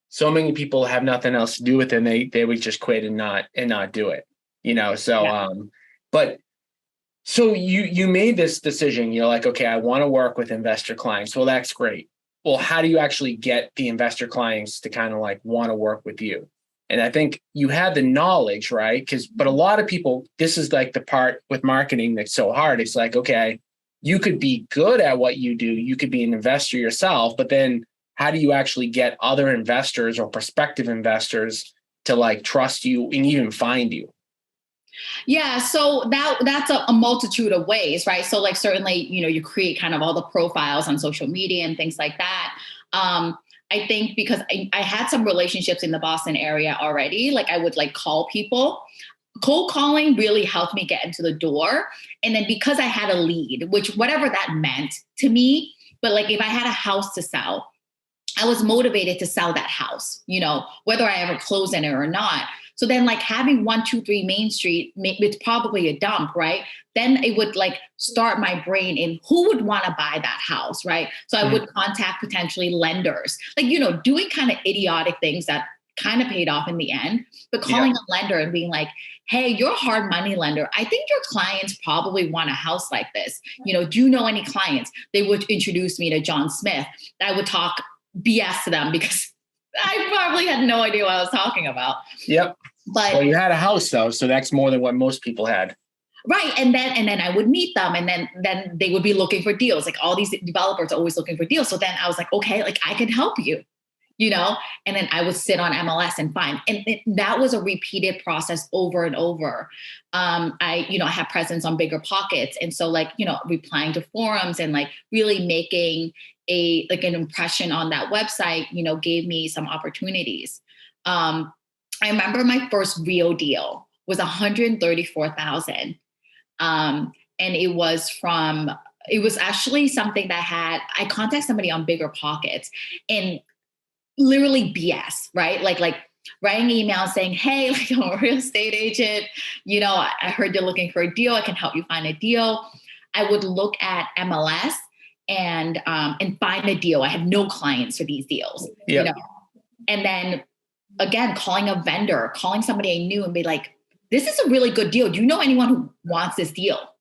so many people have nothing else to do with it, and they would just quit and not do it, So, Yeah. but so you made this decision. You're like, okay, I want to work with investor clients. Well, that's great. Well, how do you actually get the investor clients to kind of like want to work with you? And I think you had the knowledge, right? But a lot of people, this is like the part with marketing that's so hard. It's like, okay, you could be good at what you do. You could be an investor yourself, but then how do you actually get other investors or prospective investors to like trust you and even find you? Yeah, so that's a multitude of ways, right? So like certainly, you create kind of all the profiles on social media and things like that. I think because I had some relationships in the Boston area already, like I would like call people. Cold calling really helped me get into the door. And then because I had a lead, which whatever that meant to me, but like if I had a house to sell, I was motivated to sell that house, whether I ever closed on it or not. So then like having 123 Main Street, it's probably a dump, right? Then it would like start my brain in who would want to buy that house, right? So I would contact potentially lenders, like, doing kind of idiotic things that kind of paid off in the end, but calling a lender and being like, hey, you're a hard money lender. I think your clients probably want a house like this. Do you know any clients? They would introduce me to John Smith. I would talk BS to them because I probably had no idea what I was talking about. Yep. But well, you had a house though, so that's more than what most people had. Right. And then I would meet them and then they would be looking for deals. Like all these developers are always looking for deals. So then I was like, okay, like I can help you, and then I would sit on MLS and find, and that was a repeated process over and over. I had presence on Bigger Pockets. And so like, replying to forums and like really making an impression on that website, gave me some opportunities. I remember my first real deal was 134,000. And it was actually something that I contacted somebody on Bigger Pockets and literally BS, right? Like writing an email saying, hey, like I'm a real estate agent. I heard you're looking for a deal. I can help you find a deal. I would look at MLS and find a deal. I had no clients for these deals, and then again, calling a vendor, calling somebody I knew and be like, this is a really good deal. Do you know anyone who wants this deal?